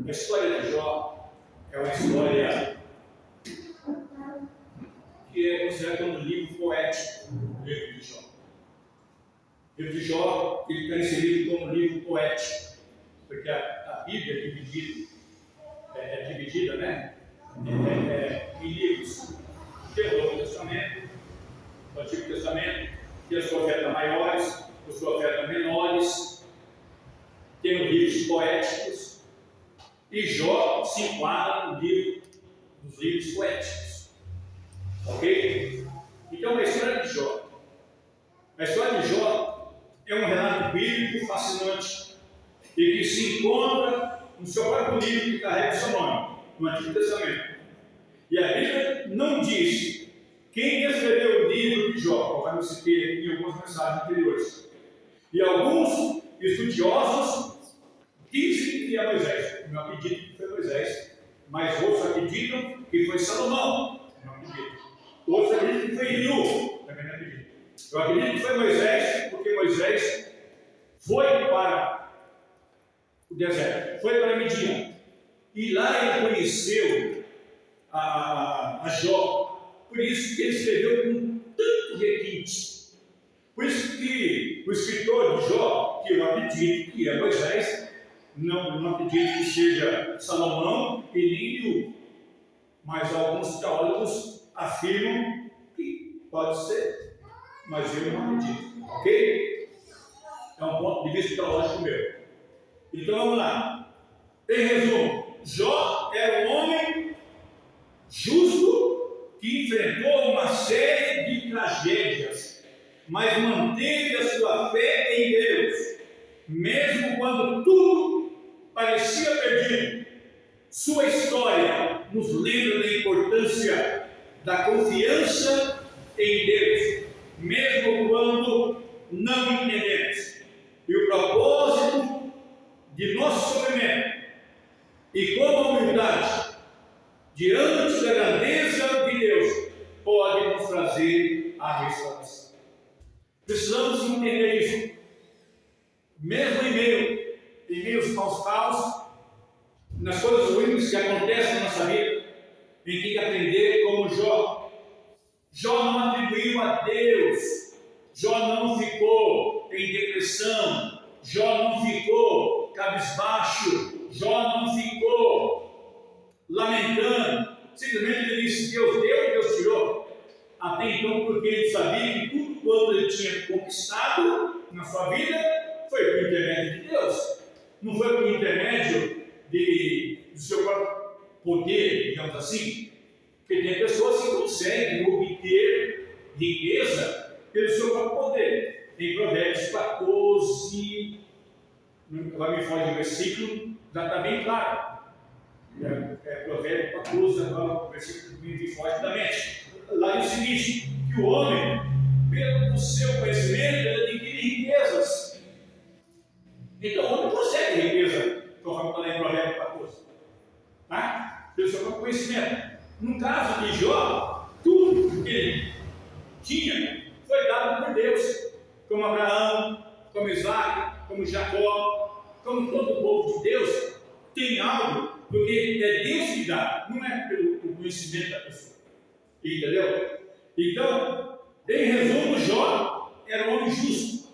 A história de Jó é uma história que é considerada um livro poético, o livro de Jó. O livro de Jó ele está inserido como um livro poético, porque a Bíblia é dividida, né? Em livros. Tem o Novo Testamento, o Antigo Testamento, tem os profetas maiores, os profetas menores, tem os livros poéticos, e Jó se enquadra no livro dos livros poéticos. Ok? Então, a história de Jó. A história de Jó é um relato bíblico fascinante e que se encontra no seu próprio livro que carrega o seu nome, no Antigo Testamento. E a Bíblia não diz quem escreveu o livro de Jó, conforme eu citei em algumas mensagens anteriores. E alguns estudiosos dizem que é Moisés. Eu não acredito que foi Moisés, mas outros acreditam que foi Salomão. Eu não acredito. Outros acreditam que foi Eliú. Também não acredito. Eu acredito que foi Moisés, porque Moisés foi para o deserto, foi para Midian. E lá ele conheceu a Jó. Por isso que ele escreveu com tanto requinte. Por isso que o escritor de Jó, que eu acredito que é Moisés, não acredito que seja Salomão e nem Eliú. Mas alguns teólogos afirmam que pode ser, mas eu não acredito. Ok? É um ponto de vista teológico meu. Então vamos lá. Em resumo, Jó era um homem justo que enfrentou uma série de tragédias, mas manteve a sua fé em Deus, mesmo quando tudo parecia perdido. Sua história nos lembra da importância da confiança em Deus, mesmo quando não entendemos, e o propósito de nosso sofrimento, e como a humildade diante da grandeza de Deus pode nos trazer a restauração. Precisamos entender isso. Mesmo em meio aos caos, nas coisas ruins que acontecem na nossa vida, a gente tem que aprender como Jó. Jó não atribuiu a Deus, Jó não ficou em depressão, Jó não ficou cabisbaixo, Jó não ficou lamentando. Simplesmente ele disse: Deus deu, Deus tirou. Até então, porque ele sabia que tudo quanto ele tinha conquistado na sua vida foi por intermédio de Deus, não foi por intermédio do seu próprio poder, digamos assim. Porque tem pessoas que conseguem obter riqueza pelo seu próprio poder. Em Provérbios 14, agora me foge o versículo, já está bem claro. Provérbios 14, agora o versículo me foge da mente. Lá diz o seguinte: que o homem, pelo seu conhecimento, ele adquire riquezas. Então o homem consegue riqueza, conforme está lá em Provérbios 14. Tá? Pelo seu próprio conhecimento. No caso de Jó, tudo que ele tinha foi dado por Deus, como Abraão, como Isaac, como Jacó, como todo o povo de Deus tem algo, porque é Deus que dá, não é pelo conhecimento da pessoa. Entendeu? Então, em resumo, Jó era um homem justo,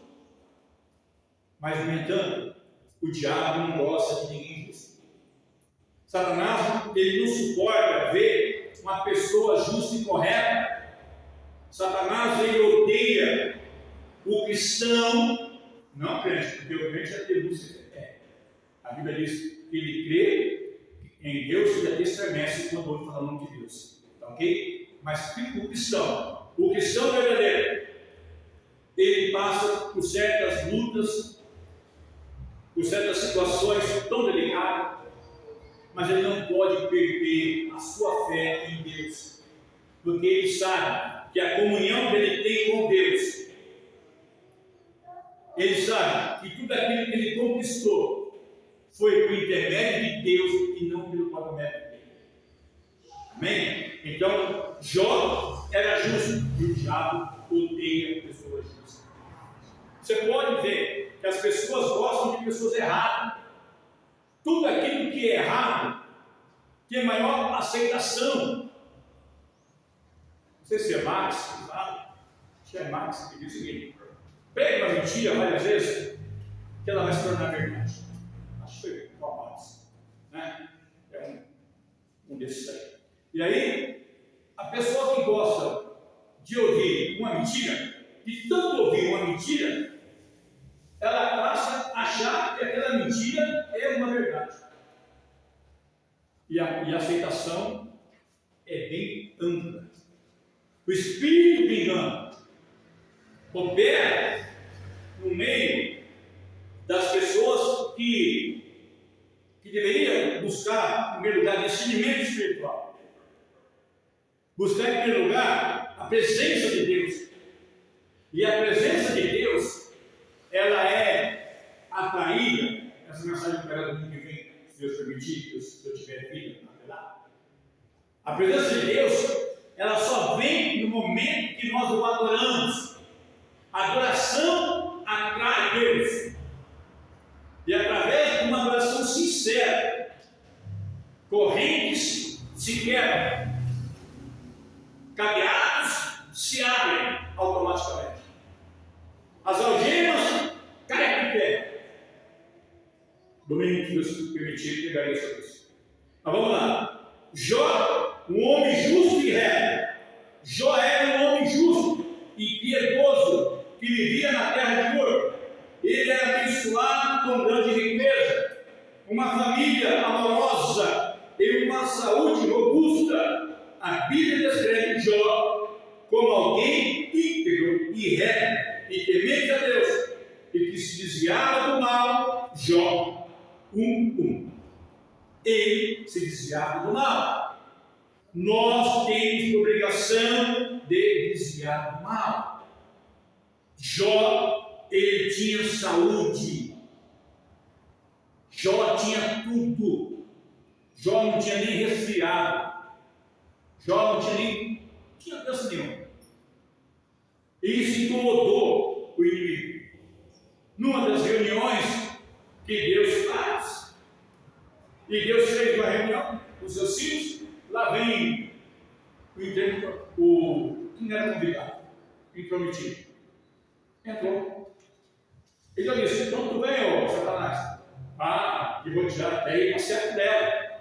mas no entanto, o diabo não gosta de ninguém justo. Satanás, ele não suporta ver uma pessoa justa e correta. Satanás, ele odeia o cristão, não crente, porque o crente já tem Lúcifer. A Bíblia diz que ele crê em Deus e até estremece quando ouve falar o nome de Deus. Tá ok? Mas o cristão verdadeiro, ele passa por certas lutas, por certas situações tão delicadas, mas ele não pode perder a sua fé em Deus, porque ele sabe que a comunhão que ele tem com Deus, ele sabe que tudo aquilo que ele conquistou foi por intermédio de Deus e não pelo próprio mérito dele. Amém? Então, Jó era justo e o diabo odeia pessoas justas. Você pode ver que as pessoas gostam de pessoas erradas. tudo aquilo que é errado tem maior aceitação. Não sei se é Marx que fala, acho que é Marx que diz o seguinte: pega uma mentira várias vezes, que ela vai se tornar verdade. Acho que foi o Marx, né? É um desses aí. E aí, a pessoa que gosta de ouvir uma mentira, de tanto ouvir uma mentira, ela passa a achar que aquela mentira é uma verdade. E a aceitação é bem ampla. O espírito do engano opera no meio das pessoas que deveriam buscar, em primeiro lugar, discernimento espiritual. Buscar, em primeiro lugar, a presença de Deus. E a presença de Deus, ela é atraída. Essa mensagem que era domingo que vem, se Deus permitir, se eu tiver vida até lá. A presença de Deus, ela só vem no momento que nós o adoramos. A adoração atrai Deus. E através de uma adoração sincera, correntes se quebram, cadeados se abrem automaticamente, as algemas caem de pé. Domingo, se Deus permitir, pegarei sobre isso. Mas vamos lá. Jó, um homem justo e reto. Jó era um homem justo e piedoso que vivia na terra de Ur. Ele era abençoado com grande riqueza, uma família amorosa e uma saúde robusta. A Bíblia descreve Jó como alguém íntegro e reto e temente a Deus e que se desviava do mal. Jó 1:1. Ele se desviava do mal. Nós temos obrigação de desviar do mal. Jó, ele tinha saúde. Jó tinha tudo. Jó não tinha nem resfriado. Jó não tinha doença nenhuma. E isso incomodou o inimigo. Numa das reuniões que Deus faz, e Deus fez uma reunião com os seus filhos, lá vem quem era convidado, intrometido. Entrou. Ele já disse: então tu vem, ô Satanás, que vou tirar até aí acerto dela.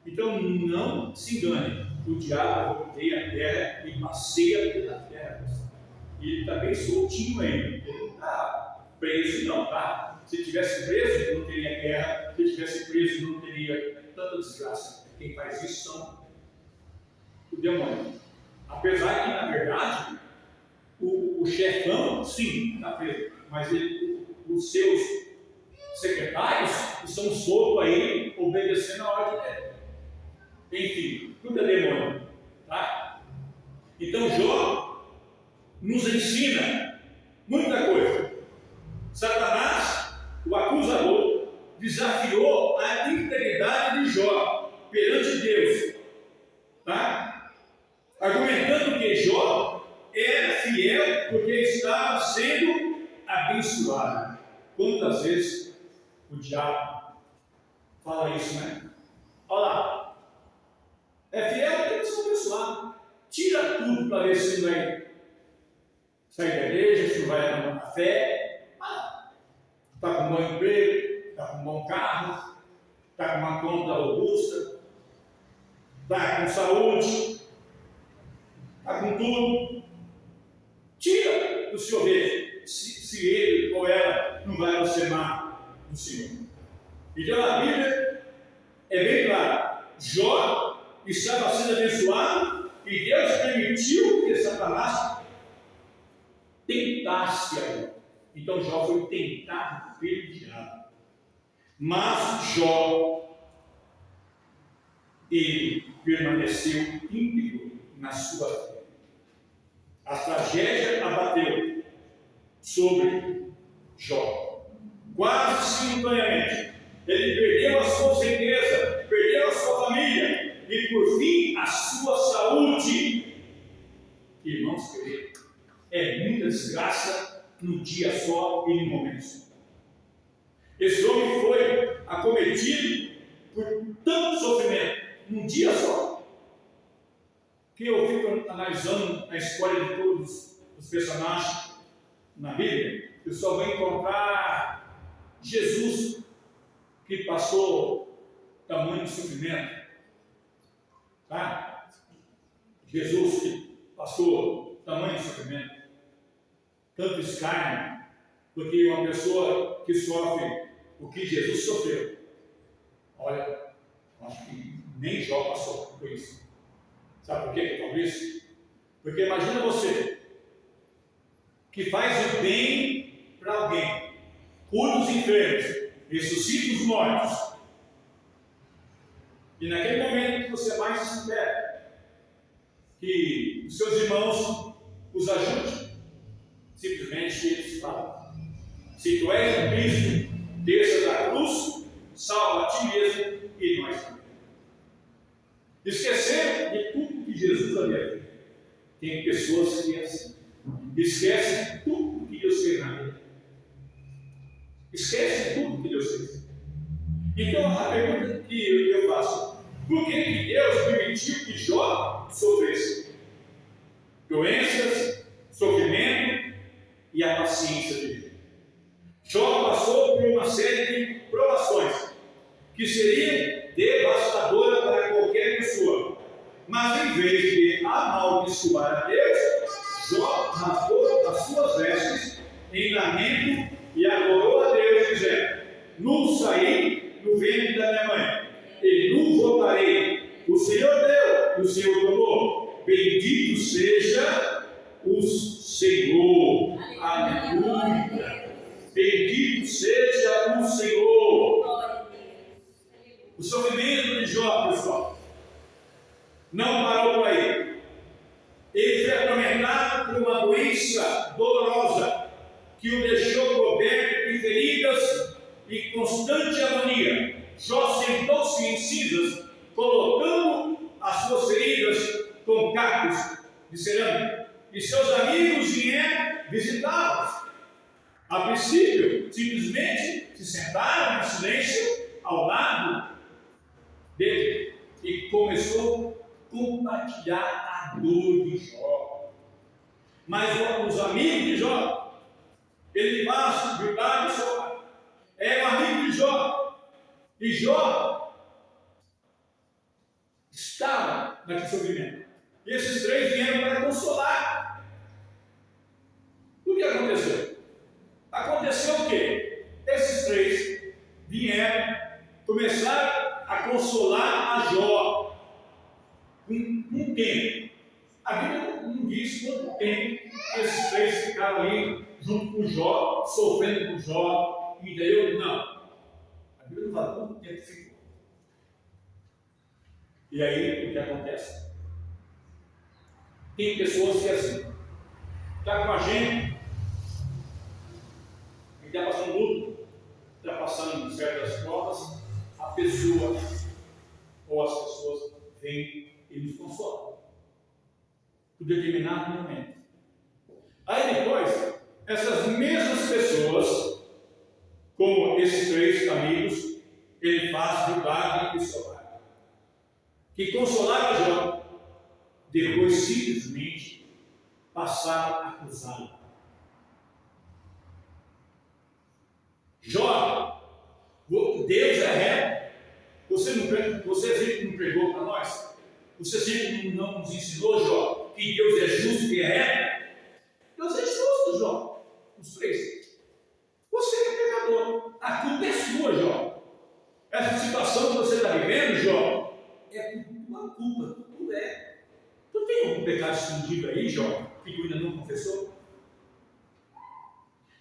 Então não se engane, o diabo rodeia a terra e passeia pela terra. E ele está bem soltinho ainda, ele não está preso, não, tá? Se tivesse preso, não teria guerra. Se tivesse preso, não teria tanta desgraça. Quem faz isso são o demônio. Apesar que, na verdade, o chefão, sim, está preso, mas os seus secretários estão soltos aí, obedecendo a ordem dele. Enfim, tudo é demônio, tá? Então, Jó nos ensina muita coisa. Satanás, o acusador, desafiou a integridade de Jó perante Deus, tá? Argumentando que Jó era fiel porque estava sendo abençoado. Quantas vezes o diabo fala isso, né? Olha lá, é fiel porque está sendo abençoado. Tira tudo para ver se não vai sair da igreja, se não vai andar na fé. Está com um bom emprego, está com um bom carro, está com uma conta robusta, está com saúde, está com tudo. Tira do seu ver se ele ou ela não vai aproximar do Senhor. Então a Bíblia é bem clara: Jó estava sendo abençoado e Deus permitiu que Satanás tentasse a ele. Então Jó foi tentado pelo diabo. Mas Jó, ele permaneceu íntegro na sua fé. A tragédia abateu sobre Jó. Quase simultaneamente, ele perdeu a sua riqueza, perdeu a sua família e, por fim, a sua saúde. Irmãos queridos, é muita desgraça num dia só e num momento só. Esse homem foi acometido for analisando a história de todos os personagens na Bíblia, eu só vou encontrar Jesus, que passou tamanho sofrimento. Tá? Jesus que passou tamanho sofrimento, tanto escárnio, porque uma pessoa que sofre o que Jesus sofreu, olha, acho que nem Jó passou por isso. Sabe por que eu falo isso? Porque imagina você que faz o bem para alguém, cura os enfermos, ressuscita os mortos, e naquele momento que você mais espera que os seus irmãos os ajudem, simplesmente eles falam: se tu és o Cristo, desça da cruz, salva a ti mesmo e nós também. Esquecer de tudo que Jesus havia feito. Tem pessoas que assim, esquecem tudo que Deus fez na vida. Esquece tudo que Deus fez. Então a pergunta que eu faço: por que Deus permitiu que Jó sofresse? Doenças, sofrimento e a paciência de Deus. Jó passou por uma série de provações que seriam devastadoras para qualquer pessoa, mas em vez de amaldiçoar a Deus, Jó rasgou as suas vestes em lamento e adorou a Deus, dizendo: nu saí do ventre da minha mãe, e nu voltarei. O Senhor deu, o Senhor tomou. Bendito seja o Senhor. Aleluia. Bendito seja o Senhor. O sofrimento de Jó, pessoal, não parou por aí. Ele foi atormentado por uma doença dolorosa que o deixou coberto de feridas e constante agonia. Jó sentou-se em cinzas, colocando as suas feridas com cacos de cerâmica, e seus amigos vieram visitá-los. A princípio, simplesmente se sentaram em silêncio ao lado dele e começou a compartilhar a dor de Jó. Mas os amigos de Jó, Elifazo, Bildade e Zoar, eram amigos de Jó, e Jó estava naquele sofrimento. E esses três vieram para consolar. O que aconteceu? Aconteceu o quê? Esses três vieram, começaram a consolar a Jó um tempo. A Bíblia não diz quanto tempo esses três ficaram ali junto com Jó, sofrendo com Jó, entendeu? Não. A Bíblia não fala quanto tempo ficou. E aí o que acontece? Tem pessoas que assim, está com a gente, está passando luto, está passando certas provas, a pessoa ou as pessoas vêm e nos consolam por determinado momento. Aí depois, essas mesmas pessoas, como esses três amigos, ele faz Bildade e Zoar, que consolaram Jó, depois simplesmente passaram a acusá-lo. Jó, Deus é reto. Você sempre não pregou para nós? Você sempre não nos ensinou, Jó, que Deus é justo e é reto? Deus é justo, Jó. Os três. Você é pecador. A culpa é sua, Jó. Essa situação que você está vivendo, Jó, é por tua culpa. Tu é. Tu tem algum pecado escondido aí, Jó, que tu ainda não confessou?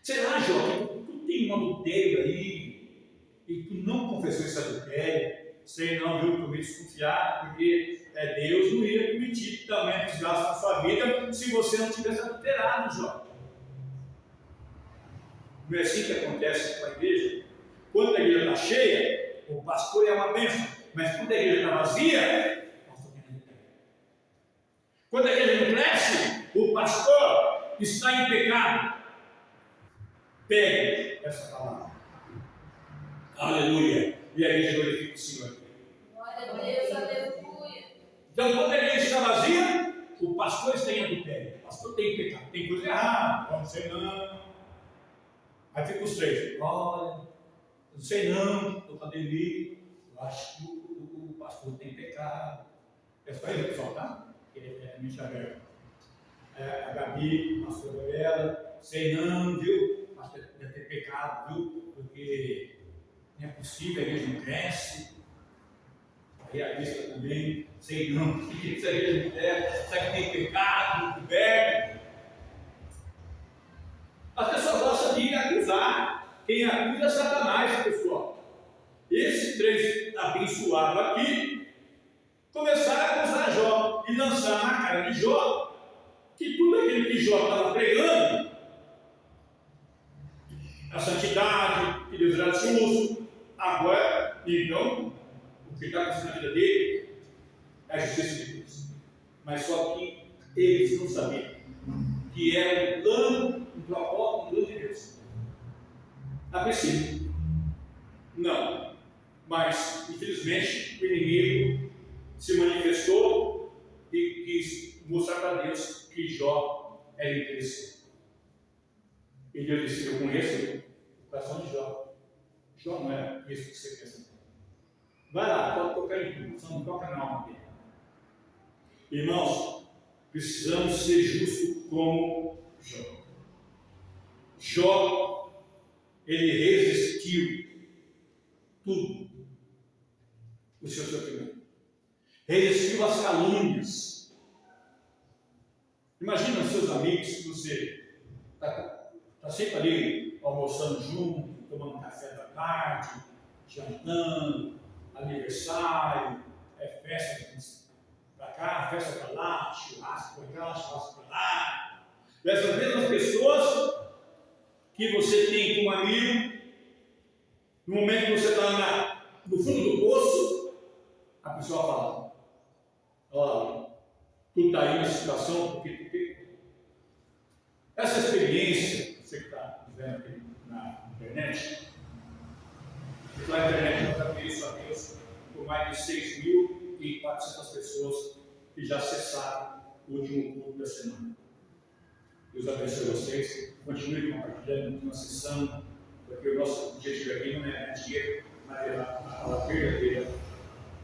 Será, Jó, que tu tem um adultério aí e tu não confessou esse adultério? Sei não, viu? Estou meio desconfiado, porque Deus não ia permitir também desgaste na sua vida se você não tivesse adulterado, Jó. Não é assim que acontece com a igreja? Quando a igreja está cheia, o pastor é uma bênção, mas quando a igreja está vazia, quando a igreja não cresce, o pastor está em pecado. Pegue essa palavra. Aleluia. E a igreja glorifica o Senhor. Glória a Deus, aleluia. Então, quando a igreja está vazia, o pastor está em adultério, o pastor tem pecado, tem coisa errada, não sei não. Aí fica os três, olha, não sei não, estou com delírio, eu acho que o pastor tem pecado. É só isso, pessoal, tá? É mente aberta. A Gabi, a pastora Gabriela, sei não, viu? Acho que deve ter pecado, viu? Porque não é possível, a igreja não cresce. A realista também, sei não, que se a igreja não cresce, será que tem pecado, coberto? As pessoas gostam de acusar. Quem acusa é Satanás, pessoal. Esses três abençoados aqui começaram a acusar Jó e lançar na cara de Jó que tudo aquilo que Jó estava pregando, a santidade, que Deus era justo, agora, então, o que está acontecendo na vida dele é a justiça de Deus. Mas só que eles não sabiam que era um plano, um propósito, um plano de Deus. A princípio, não. Mas, infelizmente, o inimigo se manifestou e quis mostrar para Deus que Jó era interessante. E Deus disse: eu conheço o coração de Jó. Jó não era isso que você pensa. Vai lá, pode tocar em tudo, só não toca na alma dele. Irmãos, precisamos ser justos como Jó. Jó, ele resistiu tudo o seu sofrimento. Resistiu às calúnias. Imagina os seus amigos, que você está sempre ali almoçando junto, tomando café da tarde, jantando, aniversário, festa para cá, festa para lá, churrasco para cá, churrasco para lá. Essas mesmas pessoas que você tem como amigo, no momento que você está no fundo do poço, a pessoa fala: olha, tu está aí na situação porque essa experiência, você que está vendo aqui na internet, na internet eu já fiz a Deus por mais de 6.400 pessoas que já acessaram o último culto da semana. Deus abençoe vocês, continue compartilhando, continue acessando, porque o nosso objetivo aqui não é dinheiro, mas é a palavra verdadeira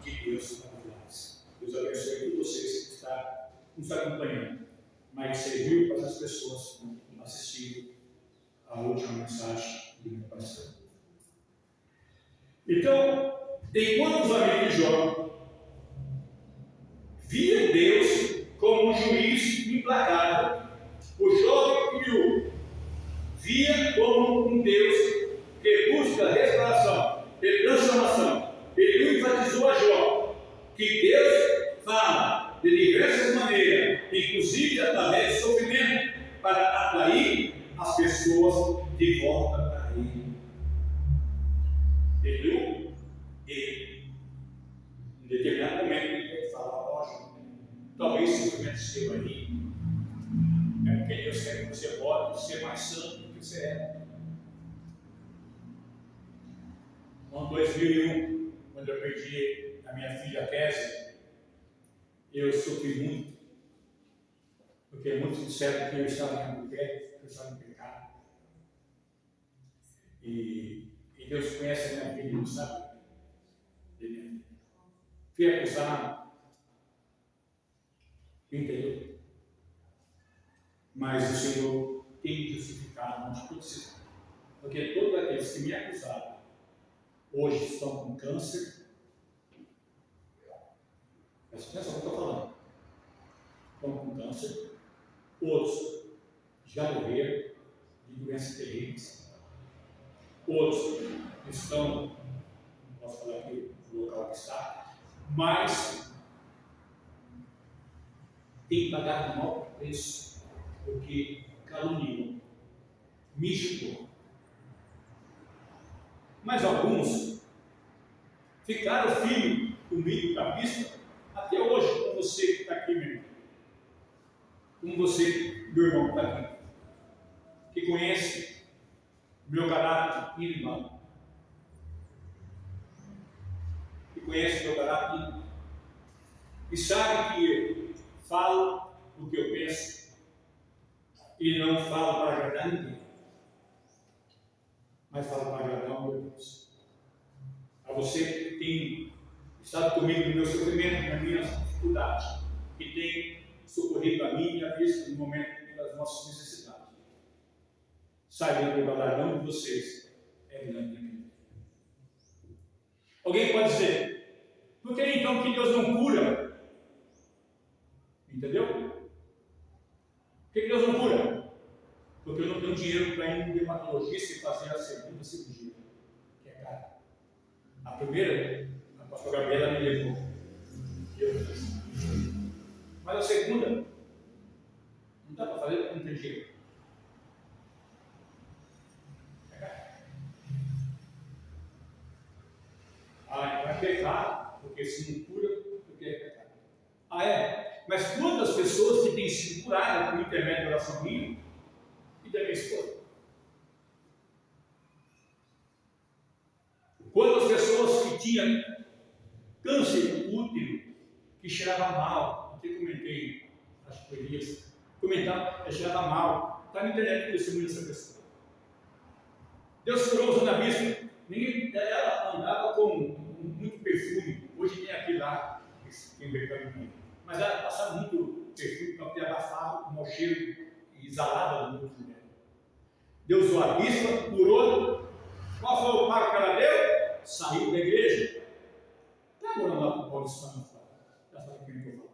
de Deus para nós. Deus abençoe todos vocês que estão nos acompanhando. Mais de 6.400 pessoas assistindo a última mensagem do meu parceiro. Então, enquanto os amigos de Jó viam Deus como um juiz implacável, o jovem Iu via como um Deus que busca restauração e transformação. Ele enfatizou a Jó que Deus fala de diversas maneiras, inclusive através de sofrimento, para atrair as pessoas de volta para Ele. Ele, em determinado momento, ele fala: ó, talvez o sofrimento seu aí é porque Deus quer que você volte ser mais santo do que você é. No ano 2001, quando eu perdi a minha filha Kézia, eu sofri muito, porque muitos disseram que eu estava em adultério, que eu estava em pecado. E Deus conhece a minha vida, não sabe? Fui acusado, entendeu? Mas o Senhor tem me justificado ante todos esses, porque todos aqueles que me acusaram hoje estão com câncer. Presta atenção no que eu estou falando. Estão com câncer. Outros já morreram de doenças terríveis. Outros estão, não posso falar aqui o local que está, mas tem que pagar o maior preço, porque caluniou, me julgou. Mas alguns ficaram firmes comigo, cabeça, até hoje, como você que está aqui, meu irmão. Como você, meu irmão, que está aqui, que conhece o meu caráter irmão, que conhece o meu caráter e sabe que eu falo o que eu penso e não falo para agradar ninguém, mas falo para agradar o meu Deus. A você que tem estado comigo no meu sofrimento, na minha dificuldade, que tem socorrido a mim e a Cristo no momento das nossas necessidades. Saiba que o galardão de vocês é grande. Alguém pode dizer, por que então que Deus não cura? Entendeu? Por que Deus não cura? Porque eu não tenho dinheiro para ir no dermatologista e fazer a segunda cirurgia, que é cara. A primeira, a pastora Gabriela me levou. Eu fiz. Mas a segunda, não dá para fazer porque não tem dinheiro. É cara. Ah, vai pecar, porque se não cura, porque é pecado. Ah, é? Mas quantas pessoas que têm sido curadas por intermédio da oração minha e da minha esposa? Quantas pessoas que tinham câncer útero, que cheirava mal, até comentei, acho que foi isso, comentava, cheirava mal, está na internet o testemunho dessa pessoa. Deus curou usando a bispo, ela andava com muito perfume, hoje tem aqui lá, quem veio para mim, mas ela passava muito perfume para poder abafar o mau cheiro e exalava do mundo dela. Deus usou a bispa, curou. Qual foi o pago que ela deu? Saiu da igreja. Está morando lá com o Paulo Espano. Já sabe o que eu vou falar.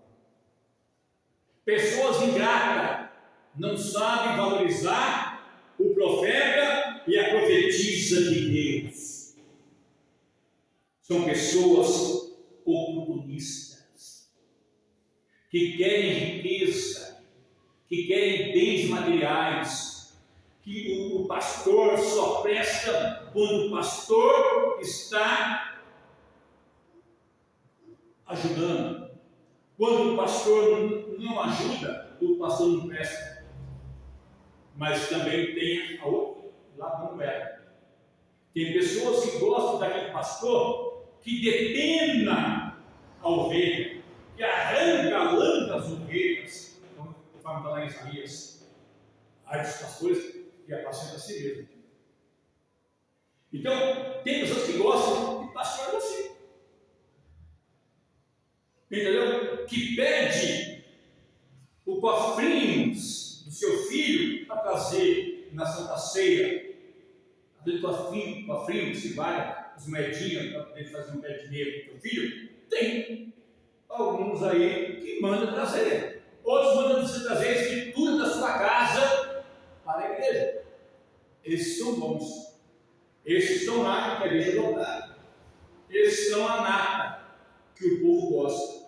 Pessoas ingratas não sabem valorizar o profeta e a profetisa de Deus. São pessoas oportunistas, que querem riqueza, que querem bens materiais, que o pastor só presta quando o pastor está ajudando. Quando o pastor não ajuda, o pastor não presta. Mas também tem a outra lado da moeda. Tem pessoas que gostam daquele pastor que depena a ovelha, que arranca a lã das ovelhas. Então, conforme está lá em Isaías, ai dos pastores que apacenta a si mesmo. Então, tem pessoas que gostam de pastor assim. Entendeu? Que pede o cofrinho do seu filho para trazer na Santa Ceia. Aquele cofrinho que se vai, as moedinhas para poder fazer um pé de dinheiro para o teu filho. Tem alguns aí que mandam trazer. Outros mandam você trazer a escritura da sua casa para a igreja. Esses são bons. Esses estão lá que a igreja lotada. Esses são a nata que o povo gosta.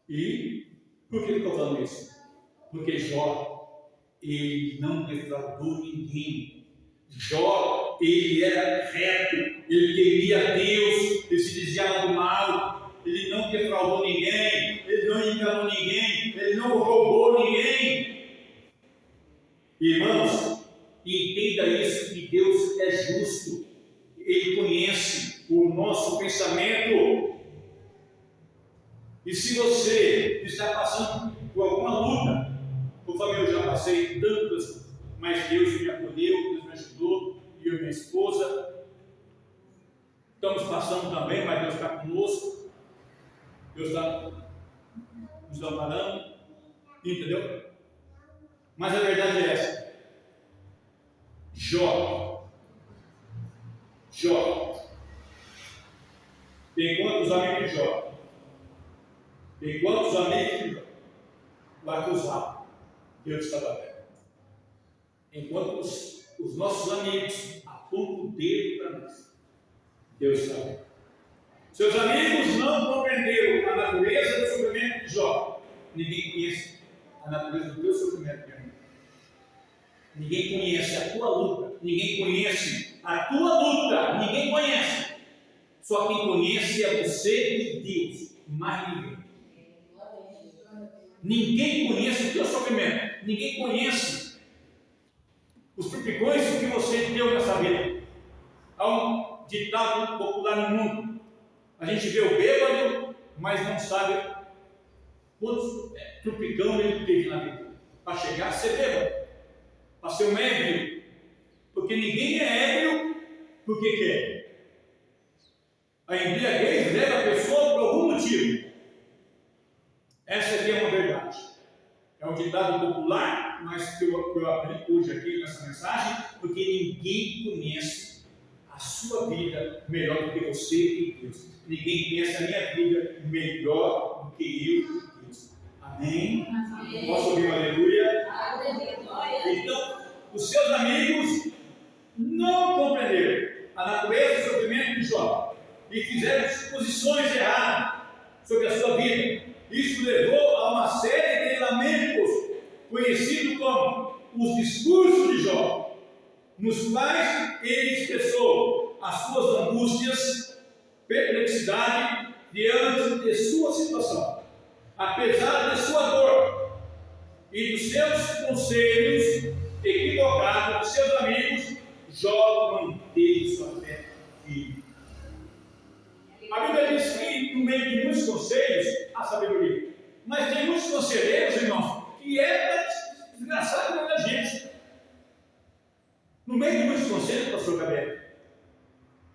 E por que eu estou falando isso? Porque Jó, ele não defraudou ninguém. Jó, ele era reto, ele temia Deus, ele se desviava do mal, ele não defraudou ninguém, ele não enganou ninguém, ele não roubou ninguém. Irmãos, entenda isso, que Deus é justo, Ele conhece o nosso pensamento. E se você está passando por alguma luta, conforme eu já passei tantas, mas Deus me acolheu, Deus me ajudou, e eu e minha esposa, estamos passando também, mas Deus está conosco, Deus está nos amparando, entendeu? Mas a verdade é essa. Jó, tem quantos amigos de Jó? Tem quantos amigos de Jó? O acusavam, Deus estava perto. Enquanto os nossos amigos apontam o dedo para nós, Deus está perto. Seus amigos não compreenderam a natureza do sofrimento de Jó. Ninguém conhece a natureza do teu sofrimento, meu irmão. Ninguém conhece a tua luta. Ninguém conhece a tua luta. Ninguém conhece. Só quem conhece é você e Deus. Mais ninguém. Ninguém conhece o teu sofrimento. Ninguém conhece os tropicões que você deu nessa vida. Há um ditado popular no mundo. A gente vê o bêbado, mas não sabe Quantos tropicão ele teve na vida? Para chegar a ser bêbado, para ser um ébrio. Porque ninguém é ébrio porque quer. A embriaguez leva a pessoa por algum motivo. Essa aqui é uma verdade. É um ditado popular, mas que eu aplico hoje aqui nessa mensagem, porque ninguém conhece a sua vida melhor do que você e Deus. Ninguém conhece a minha vida melhor do que eu e Deus. Amém? Amém. Posso ouvir um aleluia? Aleluia. Então, os seus amigos não compreenderam a natureza do sofrimento de Jó e fizeram suposições erradas sobre a sua vida. Isso levou a uma série de lamentos, conhecidos como os discursos de Jó, nos quais ele expressou as suas angústias, perplexidade diante de sua situação. Apesar de sua dor e dos seus conselhos equivocados dos seus amigos, Jó manteve sua fé firme. A Bíblia diz que no meio de muitos conselhos há sabedoria. Mas tem muitos conselheiros, irmãos, que é desgraçado com a gente. No meio de muitos conselhos, pastor Gabriel,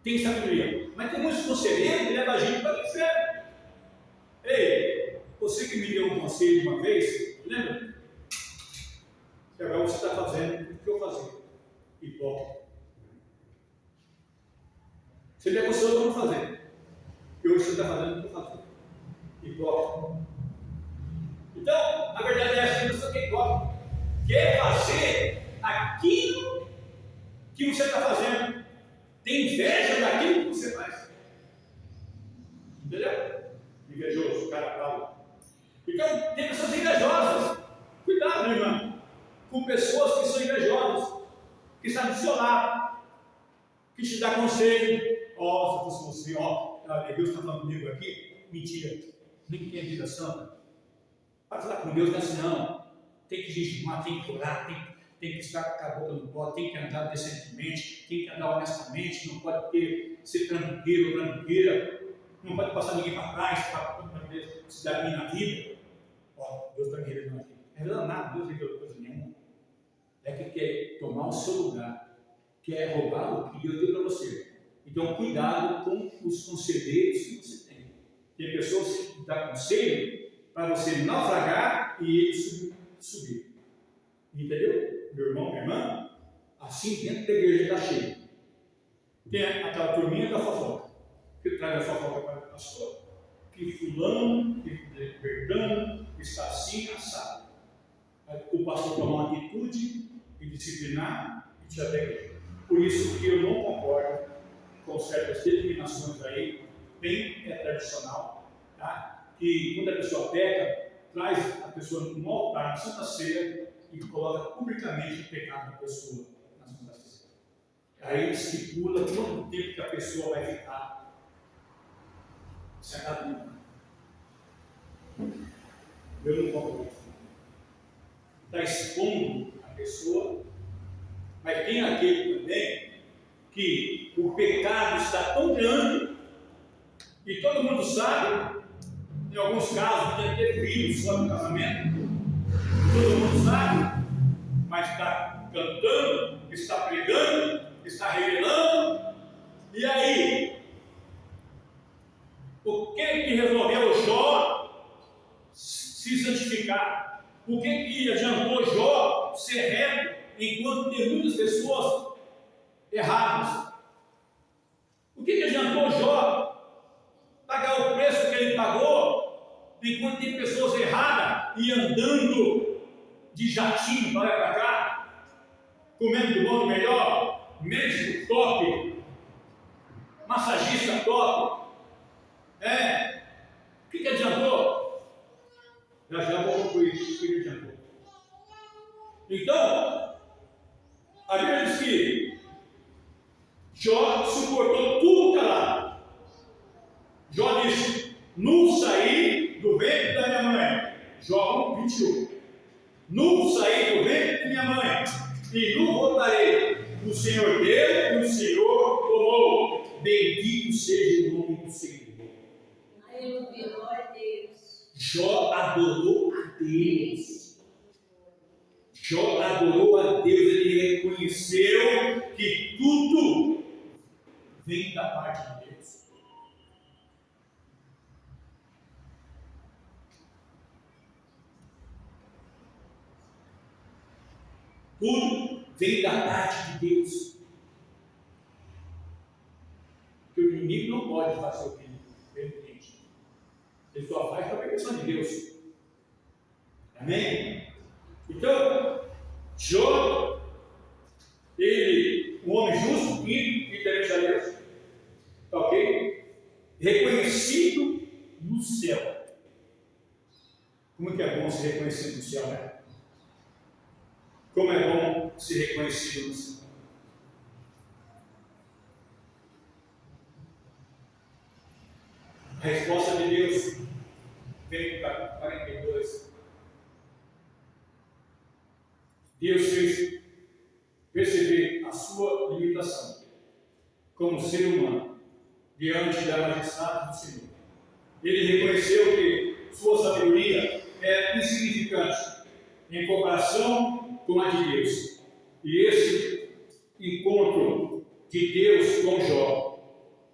tem sabedoria. Mas tem muitos conselheiros que levam a gente para o inferno. Ei, você que me deu um conselho uma vez, lembra? Que agora você está fazendo o que eu fazia. Hipócrita. Você me aconselhou para não fazer. E hoje você está fazendo o que eu fazia. Hipócrita. Então, a verdade é essa, você que é hipócrita. Quer fazer aquilo que você está fazendo. Tem inveja daquilo que você faz. Entendeu? Invejoso, cara pau. Então, tem pessoas invejosas. Cuidado, irmão, com pessoas que são invejosas, que estão do seu lado, que te dá conselho. Ó, se fosse você, ó, Deus está falando comigo aqui. Mentira. Nem tem vida santa. Para falar com Deus não é assim, não. Tem que jejuar, tem que orar, tem que estar com a boca no pó, tem que andar decentemente, tem que andar honestamente, não pode ser trambiqueiro ou trambiqueira, não pode passar ninguém para trás, para se dar bem na vida. Ó, Deus está me revelando aqui. Não revela nada, Deus não revelou coisa nenhuma. É que quer tomar o seu lugar, quer roubar o que Deus deu para você. Então, cuidado com os conselheiros que você tem. Tem pessoas que dão conselho para você naufragar e ele subir. Entendeu? Meu irmão, minha irmã, assim dentro da igreja está cheio. Tem aquela turminha da fofoca, que traz a fofoca para o pastor. Que fulano, que Bertano está assim, assado. O pastor tomar uma atitude e disciplinar e tirar da igreja. Por isso que eu não concordo com certas determinações aí, bem tradicional, tá? Que quando a pessoa peca, traz a pessoa no altar, na Santa Ceia, e coloca publicamente o pecado da pessoa na Santa Ceia. Aí estipula quanto tempo que a pessoa vai ficar sentada. Eu não concordo com isso. Está expondo a pessoa, mas tem aquele também que o pecado está tão grande e todo mundo sabe, em alguns casos, podia ter filhos fora do casamento, todo mundo sabe, mas está cantando, está pregando, está revelando, e aí, o que resolveu Jó se santificar? O que adiantou Jó ser reto enquanto tem muitas pessoas erradas? O que adiantou Jó pagar o preço que ele pagou enquanto tem pessoas erradas e andando de jatinho para lá e para cá, comendo do bom e do melhor, médico top, massagista top? O que adiantou? Já vou concluir o que adiantou. Então, a Bíblia diz que Jó suportou tudo calado. Jó disse: nu saí do ventre da minha mãe. Jó 1:21. Nu saí do ventre de minha mãe, e nu voltarei. O Senhor deu e o Senhor tomou. Bendito seja o nome do Senhor. Aleluia, glória a Deus. Jó adorou a Deus. Jó adorou a Deus, ele reconheceu que tudo vem da parte de Deus. Tudo vem da parte de Deus. Porque o inimigo não pode fazer o que ele entende. Ele só faz para a permissão de Deus. Amém? Então, Jó, ele, um homem justo, e temente a Deus, tá ok? Reconhecido no céu. Como é que é bom ser reconhecido no céu, né? Como é bom ser reconhecido no céu. A resposta de Deus vem no capítulo 42. Deus fez perceber a sua limitação como ser humano diante da majestade do Senhor. Ele reconheceu que sua sabedoria é insignificante em comparação com a de Deus. E esse encontro de Deus com Jó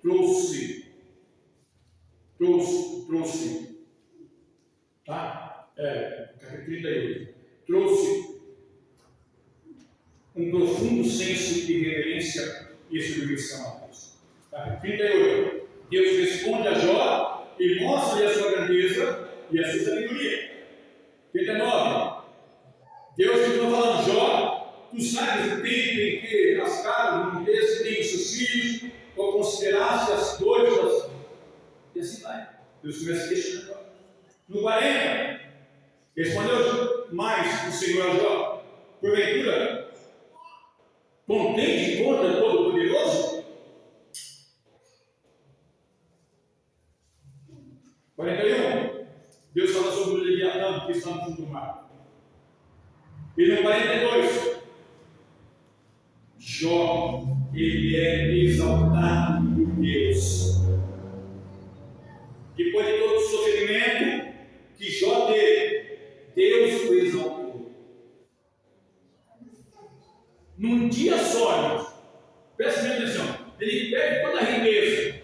trouxe, tá? Capítulo 38, trouxe um profundo senso de reverência e submissão a Deus. Capítulo 38, Deus responde a Jó e mostra-lhe a sua grandeza e a sua sabedoria. 39, Deus continua falando: Jó, tu sabes o tempo em que nascaram, no desse tem seus filhos, ou consideraste as coisas, e assim vai. Deus começa a questionar. No 40, respondeu mais o Senhor a Jó: porventura, contende contra Todo-Poderoso? 41, Deus fala sobre o Leviatã que está no fundo do mar. E no 42, Jó, ele é exaltado por Deus. Depois de todo o sofrimento que Jó teve, Deus o exaltou. Num dia só, preste atenção, ele perde toda a riqueza.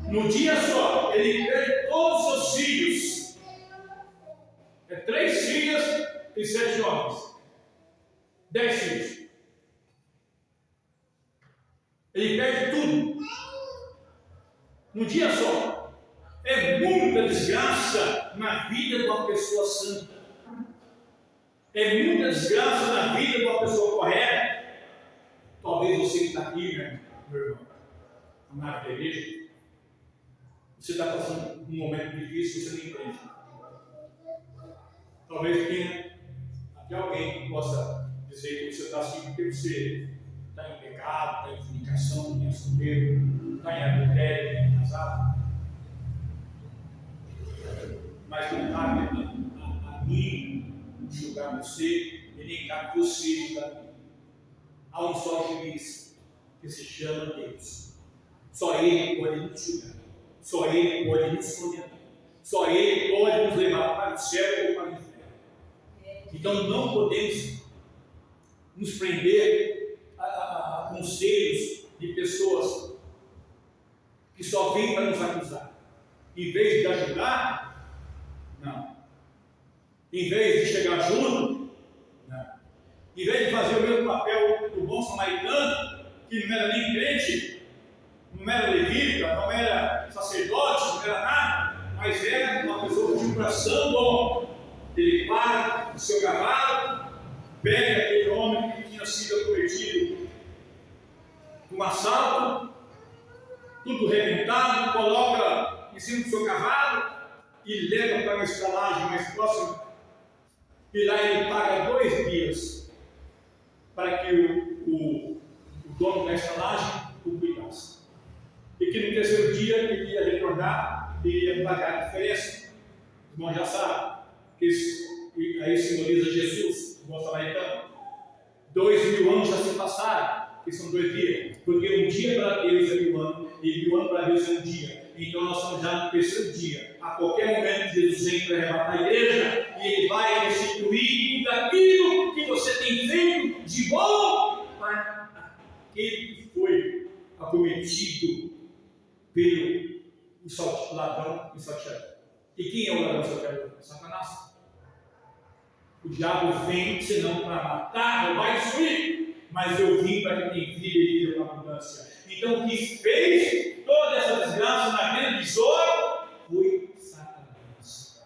Num dia só, ele perde todos os seus filhos. 3 filhas e 7 homens. 10 filhos. Ele perde tudo. Num dia só. É muita desgraça na vida de uma pessoa santa. É muita desgraça na vida de uma pessoa correta. Talvez você que está aqui, né, meu irmão, na igreja, você está passando um momento difícil, você não entende. Talvez tenha até alguém que possa dizer que você está assim porque você está em pecado, está em fornicação, está em solteiro, está em adultério, está em casado. Mas não cabe a mim julgar você, e nem cabe você julgar mim. Há um só juiz que se chama Deus. Só Ele pode nos julgar. Só Ele pode nos condenar. Só Ele pode nos levar para o céu ou para o inferno. Então não podemos nos prender a conselhos de pessoas que só vêm para nos acusar. Em vez de ajudar, não. Em vez de chegar junto, não. Em vez de fazer o mesmo papel do bom samaritano, que não era nem crente, não era levita, não era sacerdote, não era nada, mas era uma pessoa de coração bom. Ele para o seu cavalo, pega aquele homem que tinha sido acometido com um assalto, tudo arrebentado, coloca em cima do seu cavalo e leva para uma estalagem mais próxima. E lá ele paga 2 dias para que o dono da estalagem o cuidasse. E que no 3º dia ele ia retornar e ia pagar a diferença. Os irmãos já sabem que isso aí simboliza Jesus, o bom samaritano. 2000 anos já se passaram, que são 2 dias, porque um dia para Deus é 1000 anos, e 1000 anos para Deus é um dia. Então nós estamos já no 3º dia. a qualquer momento Jesus vem para arrebatar a igreja e ele vai restituir tudo aquilo que você tem feito de bom para aquele que foi acometido pelo ladrão e salteador. E quem é o ladrão e salteador? Satanás. O diabo vem senão para matar, roubar e destruir, mas eu vim para que tenha vida e vida com abundância. Então o que fez toda essa desgraça naquele tesouro foi Satanás.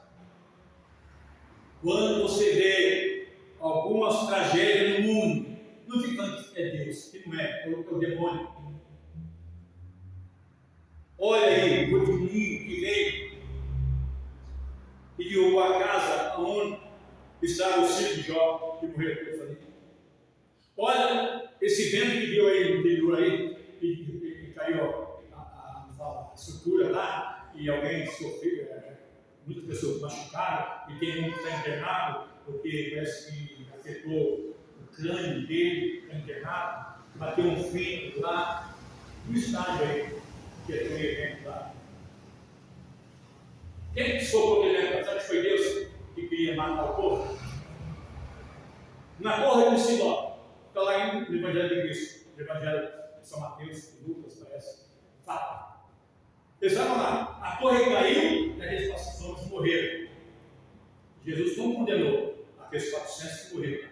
Quando você vê algumas tragédias no mundo, não fica falando que é Deus, que não é o demônio. Olha aí, o outro menino que veio e derrubou a casa onde estava o filho de Jó, que morreu por família. Olha esse vento que deu aí no interior aí, e caiu a estrutura lá, e alguém sofreu, muitas pessoas machucaram, e tem um que está internado, porque parece que afetou o crânio dele, está internado, bateu um fim lá, no estádio aí, que é um evento lá. Quem que socorreu aquele evento? Sabe que foi Deus que queria matar o povo? Na torre do Siló, está lá no Evangelho de Cristo, no Evangelho de São Mateus, de Lucas, parece. Fala. Eles estavam lá, a torre caiu e aqueles 400 morreram. Jesus não condenou aqueles 400 que morreram.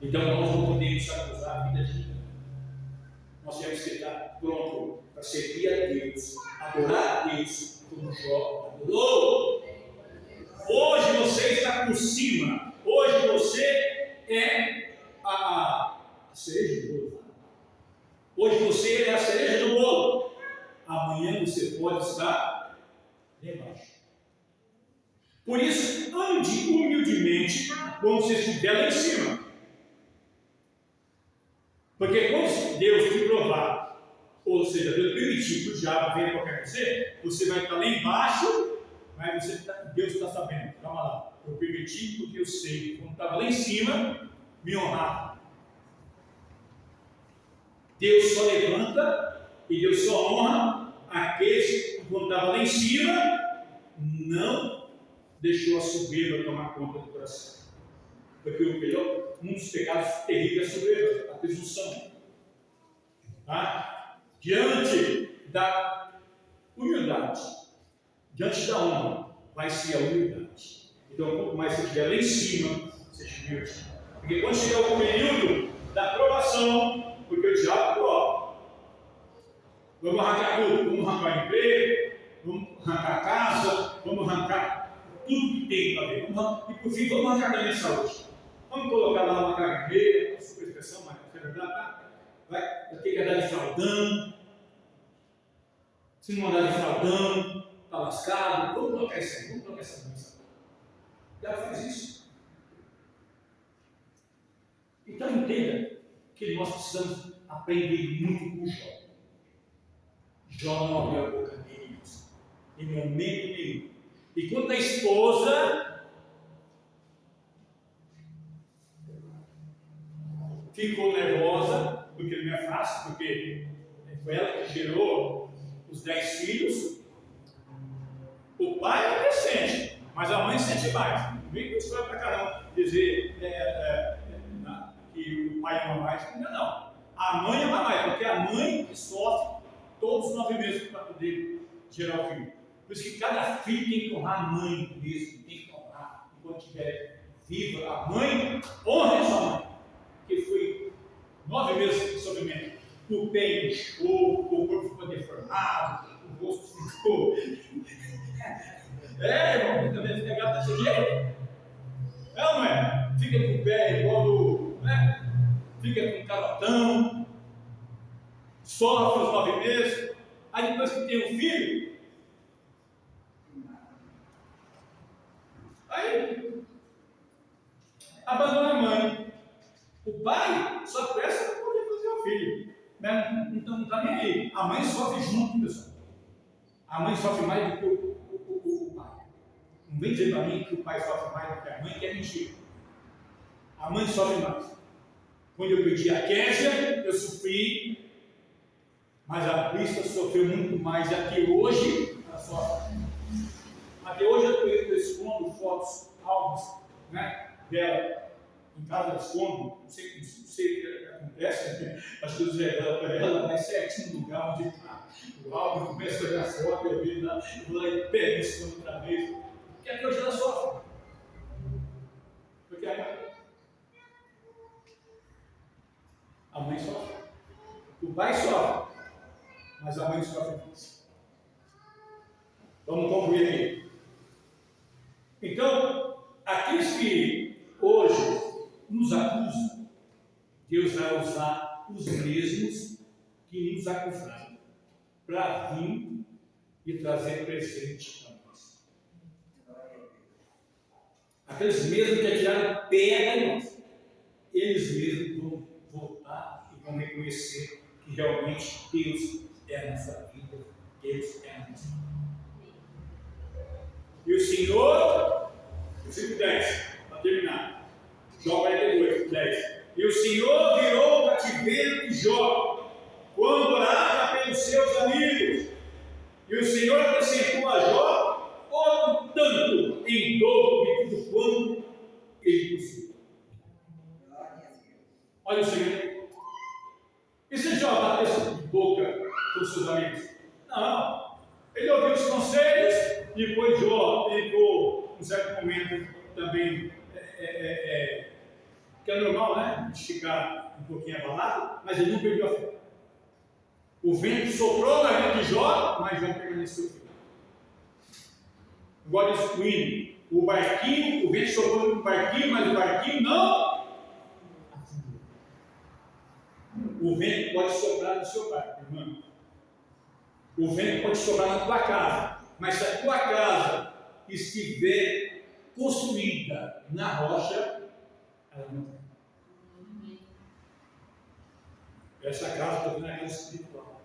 Então nós não podemos acusar a vida de ninguém. Nós temos que estar pronto para servir a Deus, adorar a Deus como Jó adorou. Hoje você está por cima. Hoje você é a cereja do bolo. Hoje você é a cereja do bolo. Amanhã você pode estar lá embaixo. Por isso, ande humildemente como você estiver lá em cima. Porque quando Deus te provar, ou seja, Deus permitir que o diabo venha qualquer você, você vai estar lá embaixo, mas Deus está sabendo. Calma lá, eu permiti porque eu sei, quando estava lá em cima, me honrar. Deus só levanta e Deus só honra aqueles que, quando estava lá em cima, não deixou a soberba tomar conta do coração. Porque o melhor, um dos pecados terríveis é a soberba, a presunção. Tá? Diante da humildade, diante da honra, vai ser a humildade. Então, quanto mais você estiver lá em cima, você te humilde. Porque quando chegar o período da aprovação, porque o diabo prova, vamos arrancar tudo, vamos arrancar o emprego, vamos arrancar a casa, vamos arrancar tudo que tem para ver. E por fim, vamos arrancar também a saúde. Vamos colocar lá uma carreira, super expressão, mas é verdade, tá? Vai ter que andar de fraldão. Se não andar de fraldão, está lascado. Vamos colocar isso aí, vamos colocar essa doença. Já faz isso. Então entenda que nós precisamos aprender muito com Jó. Jó não abriu a boca dele, em momento nenhum. E quanto à esposa, ficou nervosa, porque não é fácil, porque foi ela que gerou os 10 filhos. O pai é presente, mas a mãe sente mais. Não vem com história pra caramba dizer que o pai ama mais. Não. A mãe ama mais, porque a mãe que sofre todos os 9 meses para poder gerar o filho. Por isso que cada filho tem que honrar a mãe mesmo, tem que honrar. Enquanto estiver viva a mãe, honre a sua mãe. Porque foi 9 meses de sofrimento. O pé inchou, o corpo ficou deformado, o rosto ficou. Irmão, também fica gato desse jeito. É ou não é? Fica com o pé igual né? Fica com carotão, sofre os 9 meses. Aí depois que tem um filho, aí abandona a mãe. O pai só presta para poder fazer o filho. Né? Então não está nem aí. A mãe sofre junto, pessoal. A mãe sofre mais do que o pai. Não vem dizer para mim que o pai sofre mais do que a mãe, que é mentira. A mãe sofre mais. Quando eu perdi a Késia, eu sofri Mas a bispa sofreu muito mais, e até hoje ela sofre. Até hoje eu escondo fotos, álbuns, né, dela em casa, eu escondo, não sei o que acontece, né? As coisas revelam para ela, mas certinho no lugar onde está o álbum, começa a olhar a foto, eu vi lá, eu vou lá e pego isso outra vez, porque até hoje ela sofre. Porque a mãe sofre, o pai sofre, mas a mãe sofre mais. Vamos concluir aqui. Então, aqueles que hoje nos acusam, Deus vai usar os mesmos que nos acusaram para vir e trazer presente para nós. Aqueles mesmos que atiraram pedra em nós, eles mesmos vão voltar e vão reconhecer que realmente Deus é a nossa vida, Deus é a nossa vida. E o Senhor, versículo 10, para terminar, Jó 42, 10. E o Senhor virou o cativeiro de Jó, quando orava pelos seus amigos. E o Senhor acrescentou a Jó outro tanto em dobro de tudo quanto ele possuía. Olha o Senhor. E se Jó batesse de boca com seus amigos? Não. Ele ouviu os conselhos, e depois Jó ficou, em certo momento, também, que é normal, né? De ficar um pouquinho abalado, mas ele não perdeu a fé. O vento soprou na vida de Jó, mas Jó permaneceu firme. Agora excluindo o barquinho, o vento soprou no barquinho, mas o barquinho não. O vento pode soprar no seu barco, irmão. O vento pode soprar na tua casa, mas se a tua casa estiver construída na rocha, ela não tem. Essa casa, estou vendo a casa espiritual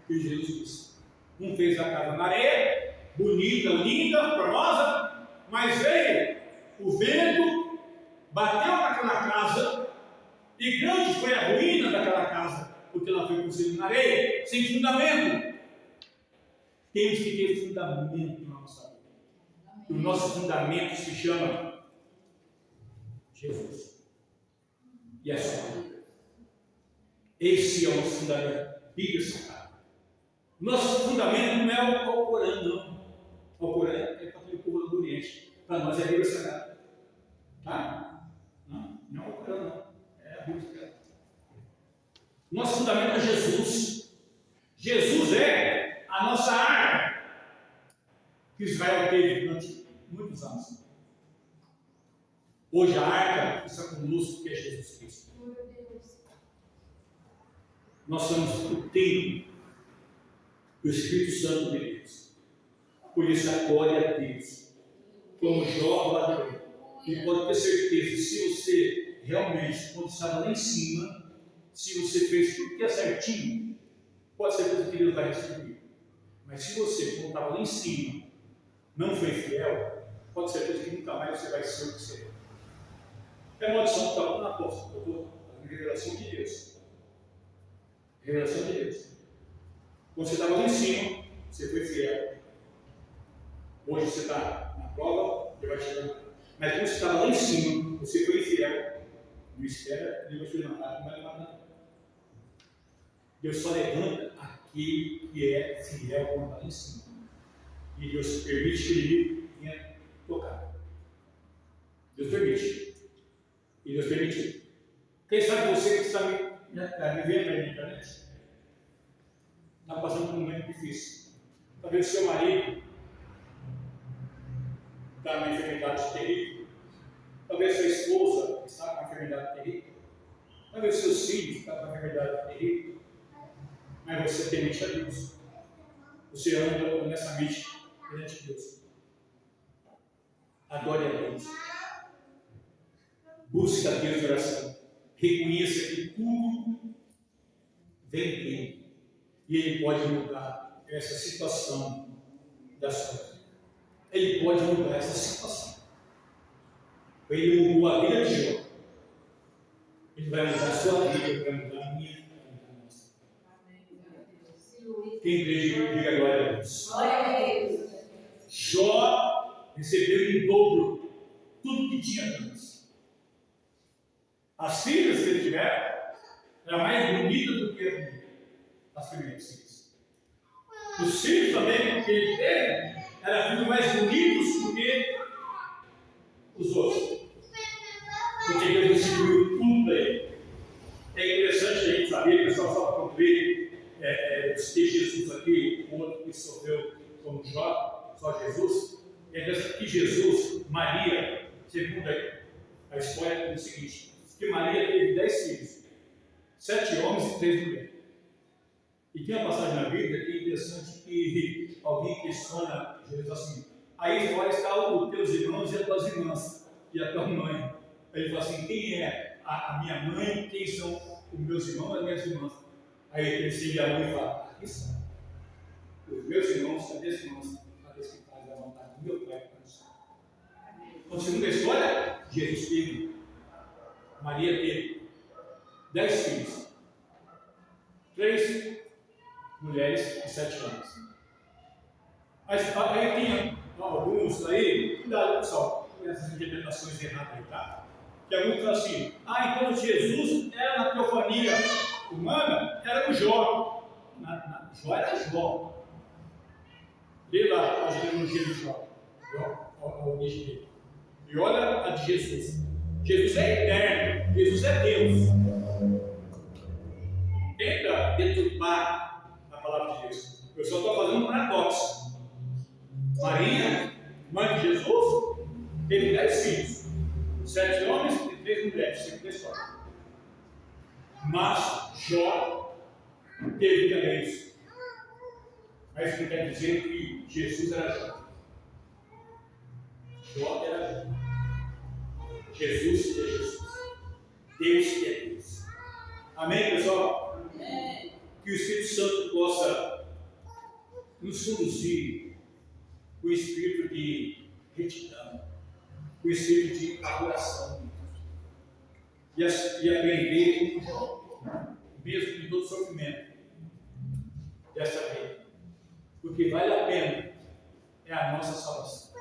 que Jesus disse. Um fez a casa na areia, bonita, linda, formosa, mas veio o vento, bateu naquela casa, e grande foi a ruína daquela casa, porque ela foi construída na areia, sem fundamento. Temos que ter fundamento na nossa vida. O nosso fundamento se chama Jesus. E é só Ele. Esse é o nosso fundamento. Bíblia Sagrada. Nosso fundamento não é o Alcorão, não. O Alcorão é para o povo do Oriente. Para nós é a Bíblia Sagrada. Tá? Não é o Alcorão, não. É a Bíblia Sagrada. Nosso fundamento é Jesus. Jesus é a nossa arca que Israel teve durante muitos anos. Hoje a arca está conosco, que é Jesus Cristo. Nós somos o templo do Espírito Santo de Deus. Por isso a glória a Deus. Como Jó adorou. E pode ter certeza, se você realmente, quando estava lá em cima, se você fez tudo que é certinho, pode ser que Deus vai restituir. Mas se você, quando estava lá em cima, não foi fiel, pode ser que nunca mais você vai ser o que você é. É maldição que estava na apóstolo. Eu estou fazendo revelação de Deus. Revelação de Deus. Quando você estava lá em cima, você foi fiel. Hoje você está na prova, Ele vai te levantar. Mas quando você estava lá em cima, você foi infiel. Não espera, Ele vai te levantar, não vai levantar. Deus só levanta aquele que é fiel quando está lá em cima. E Deus permite que ele venha tocar. Deus permite. E Deus permitiu. Quem sabe você que está me vendo aí na internet está passando por um momento difícil. Talvez seu marido está numa enfermidade terrível. Talvez sua esposa está com uma enfermidade terrível. Talvez seus filhos estão com uma enfermidade terrível. Mas você temente a Deus. Você anda honestamente perante Deus. Adore a Deus. Busque a Deus de oração. Reconheça que tudo vem dele. E Ele pode mudar essa situação da sua vida. Ele pode mudar essa situação. Ele mudou a vida de Jó. Ele vai mudar a sua vida, ele vai mudar a minha, vai mudar a nossa. Quem crê, diga glória a Deus. Glória a Deus. Jó recebeu em dobro tudo que tinha antes. As filhas que ele tiveram eram mais bonitas do que as primeiras filhas. Os filhos também que ele teve eram filhos mais bonitos do que os outros. Porque Deus distribuiu tudo para ele. É interessante a gente saber, pessoal, só para concluir, que Jesus aqui, o outro que sofreu como Jó, só Jesus, é interessante que Jesus, Maria, segundo a história, é o seguinte, que Maria teve 10 filhos, 7 homens e 3 mulheres. E tem uma passagem na Bíblia que é interessante que alguém questiona Jesus assim, aí fora está os teus irmãos e as tuas irmãs, e a tua mãe. Aí ele fala assim, quem é a minha mãe, quem são os meus irmãos e as minhas irmãs? Aí ele chega a mãe e fala, aqui são os meus irmãos e as minhas irmãs, aqueles que fazem a vontade do meu Pai que está no céu. Então, segundo a história, Jesus teve, Maria teve 10 filhos, 3 mulheres e 7 homens. Aí tinha alguns aí, cuidado pessoal, com essas interpretações erradas aí, tá? Que é muito assim, então Jesus era na teofania humana, era o Jó. Jó era Jó. Lê lá a genealogia de Jó, a origem dele. E olha a de Jesus. Jesus é eterno, Jesus é Deus. Tenta deturpar a palavra de Deus. Eu só estou fazendo um paradoxo. Maria, mãe de Jesus, teve 10 filhos. 7 homens e 3 mulheres, segundo a história. Mas Jó teve também isso. Mas isso não quer dizer que Jesus era Jó. Jó era Jó. Jesus é Jesus. Deus que é Deus. Amém, pessoal? Amém. Que o Espírito Santo possa nos conduzir com o espírito de retidão, com o espírito de adoração e aprender, mesmo com todo sofrimento dessa vida, porque vale a pena é a nossa salvação,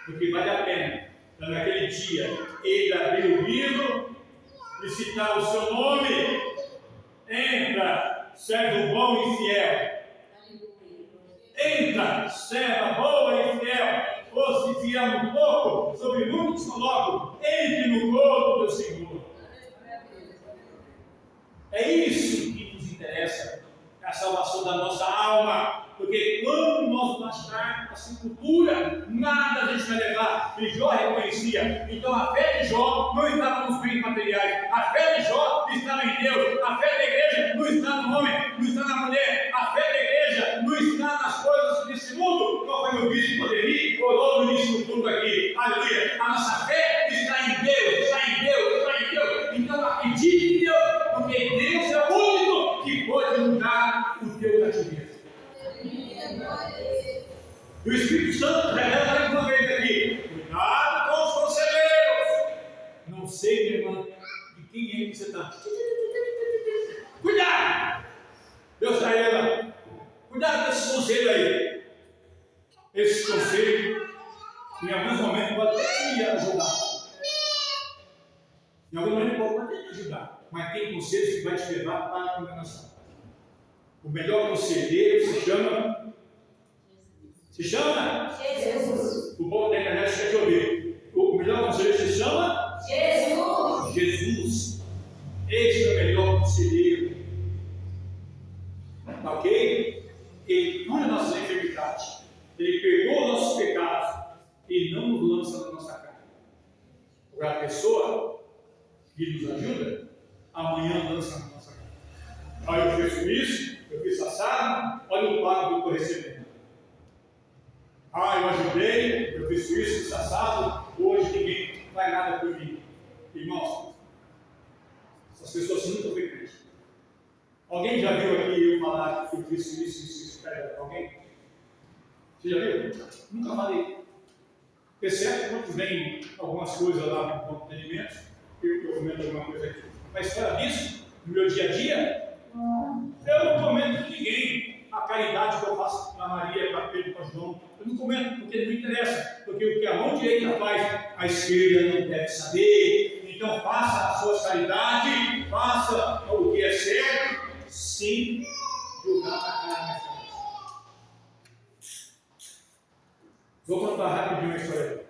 porque vale a pena naquele dia ele abrir o livro e citar o seu nome. Entra, servo bom e fiel. Entra, serva boa e fiel. Fosse fiel no pouco, sobre muito te coloco. Entre no corpo do Senhor. É isso que nos interessa, a salvação da nossa alma. Porque quando nós baixarmos a sepultura, nada a gente vai levar. E Jó reconhecia. Então a fé de Jó não estava nos bens materiais. A fé de Jó estava em Deus. A fé da igreja não está no homem, não está na mulher. A fé da igreja não está nas coisas desse mundo. Qual foi o bispo Poderi? Orou no início do culto aqui. Aleluia. A nossa fé está em Deus, está em Deus, está em Deus. Então acredite em Deus, porque Deus é o único que pode mudar o teu cativeiro. E o Espírito Santo revela mais uma vez aqui: cuidado com os conselheiros. Não sei, minha irmã, de quem é que você está. Cuidado! Deus está aí, lá. Cuidado com esses conselhos aí. Esses conselhos, em alguns momentos, podem até te ajudar. Em alguns momentos, podem até te ajudar. Mas tem conselhos que vai te levar para a condenação. O melhor conselheiro se chama Jesus. O povo da internet quer te ouvir. O melhor conselheiro se chama Jesus. Esse é o melhor conselheiro. Ok? Ele cura nossas enfermidades. Ele perdoa nossos pecados. E não nos lança na nossa cara. Agora a pessoa que nos ajuda, amanhã lança na nossa cara. Eu fiz isso, eu fiz assado, olha o pago que eu estou recebendo. Eu ajudei, eu fiz isso, fiz assado, hoje ninguém faz nada por mim. Irmãos, essas pessoas nunca foram crentes. Alguém já viu aqui eu falar que eu fiz isso para alguém? Você já viu? Nunca falei. Exceto quando vem algumas coisas lá no atendimento, eu comento alguma coisa aqui. Mas fora disso, no meu dia a dia, eu não comento com ninguém. a caridade que eu faço para Maria, para Pedro, para João. Eu não comento porque não interessa, porque o que a mão direita faz, a esquerda não deve saber. Então faça as suas caridades, faça o que é certo, sem jogar na cara mais tarde. Vou contar rapidinho uma história.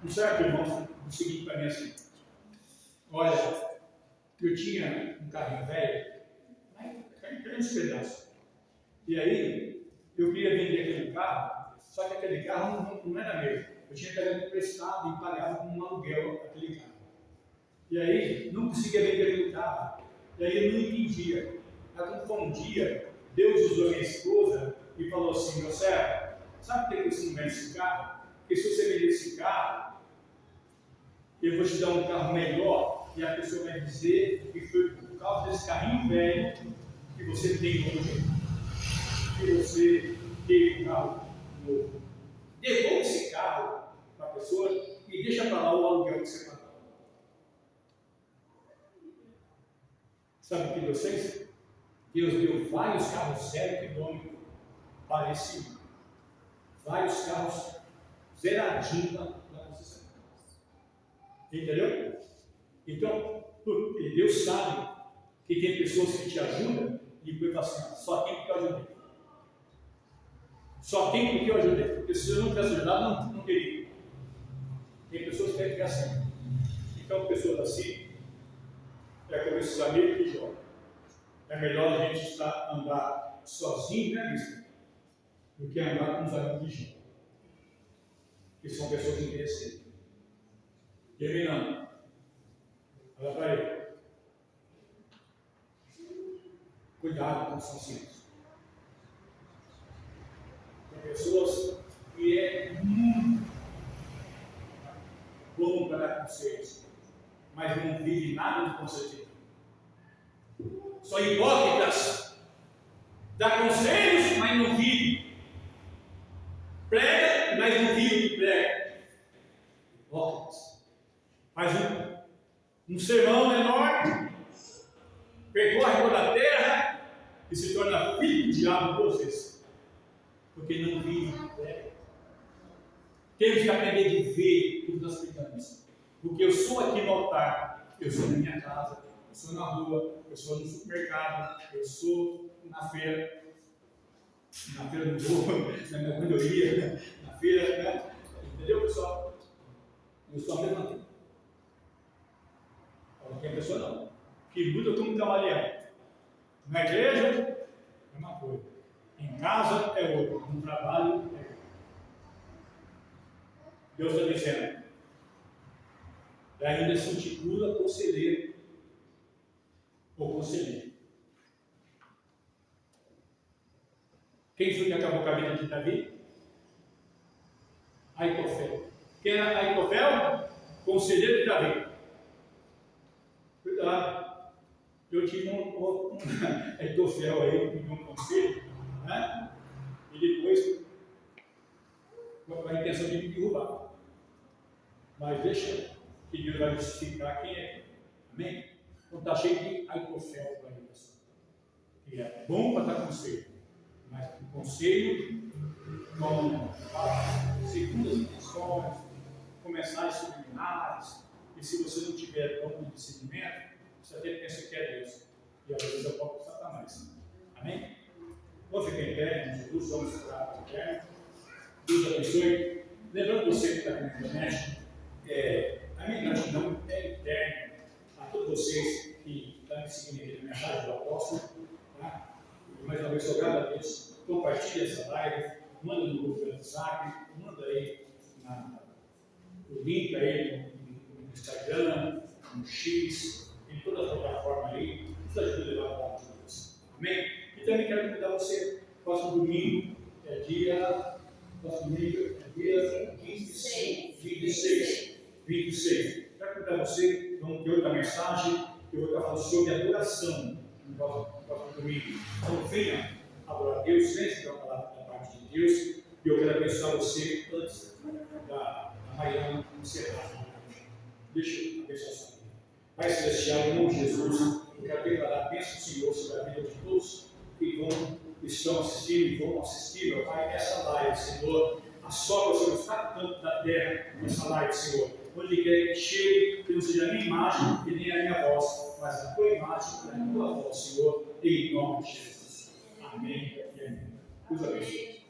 Um certo irmão, o seguinte para mim assim: olha, eu tinha um carrinho velho, caiu uns pedaços. E aí, eu queria vender aquele carro, só que aquele carro não era meu. Eu tinha pegado emprestado e pagava com um aluguel aquele carro. E aí, não conseguia vender aquele carro. E aí, eu não entendia. Aí, quando foi um dia, Deus usou minha esposa e falou assim: meu servo, sabe por que você não vende esse carro? Porque se você vender esse carro, eu vou te dar um carro melhor, e a pessoa vai dizer que foi por causa desse carrinho velho que você tem hoje, que você teve um carro novo. Devolva esse carro para a pessoa e deixa para lá o aluguel que você pagou. Sabe o que Deus fez? Deus deu vários carros 0 quilômetro parecidos. Vários carros zeradinhos na concessão. Entendeu? Então, Deus sabe que tem pessoas que te ajudam e depois fala assim: só tem porque eu ajudei. Só tem porque eu ajudei. Porque se eu não tivesse ajudado, não teria. Tem pessoas que querem ficar assim. Então, pessoas assim, é como esses amigos que jogam. É melhor a gente andar sozinho, né, bispo? Do que andar com os amigos de Jó, que são pessoas interessantes. Terminando. Olha para ele. Cuidado com os conselhos. Tem pessoas que é muito bom para dar conselhos, mas não vive nada do conselho. São hipócritas. Dá conselhos, mas não vive. Prega, mas não vive que prega. Hipócritas. Faz um sermão enorme, percorre toda a terra e se torna filho do diabo por vocês. Porque não vive que prega. Temos que aprender de ver tudo das pregamos. Porque eu sou aqui no altar, eu sou na minha casa, eu sou na rua, eu sou no supermercado, eu sou na feira não vou, quando eu ia, na feira, né? Entendeu, pessoal? Eu sou a mesma coisa. Qualquer pessoa não. Que muda como camaleão. Na igreja, é uma coisa. Em casa é outra. No trabalho é outra. Deus está dizendo. E ainda se intitula conselheiro. Ou conselheiro. Quem foi que acabou com a vida de Davi? Aitofel. Quem era Aitofel? Conselheiro de Davi. Cuidado. Eu tive um Aitofel aí, que me deu um conselho, né? E depois, com a intenção de me derrubar. Mas deixa que Deus vai justificar quem é. Amém? Então está cheio de Aitofel para aí, pessoal. Que é bom para dar conselho. Mas o conselho, com segundas intenções, comensários subliminares, e se você não tiver dom de discernimento, você até pensa que é Deus, e às vezes é o próprio Satanás. Amém? Vamos ficar em pé, em Jesus, vamos orar em pé. Deus abençoe. Lembrando você que está aqui na internet, a minha gratidão é eterna a todos vocês que estão me seguindo aqui na minha rádio do apóstolo. Tá? Mais uma vez, sou grato a Deus. Compartilhe essa live, manda no grupo do WhatsApp, manda aí o link aí no Instagram, no X, em toda a plataforma aí, nos ajuda a levar a palavra de Deus. Amém? E também quero convidar você, próximo domingo, próximo domingo é dia 26. Quero convidar você, vamos ter outra mensagem, que eu vou estar falando sobre adoração no próximo domingo. Então venha adorar a Deus, venha ter uma palavra da parte de Deus, e eu quero abençoar você antes da Mariana encerrar. Deixa eu abençoar a sua vida. Pai Celestial, em nome de Jesus, eu quero declarar a bênção do Senhor sobre a vida de todos que vão estar de forma assistível, Pai, essa live, Senhor, assopra sobre os quatro cantos da terra, essa live, Senhor. Onde quer que chegue, que não seja a minha imagem e nem a minha voz, mas a tua imagem e a tua voz, Senhor, em nome de Jesus. Amém e amém. Deus abençoe.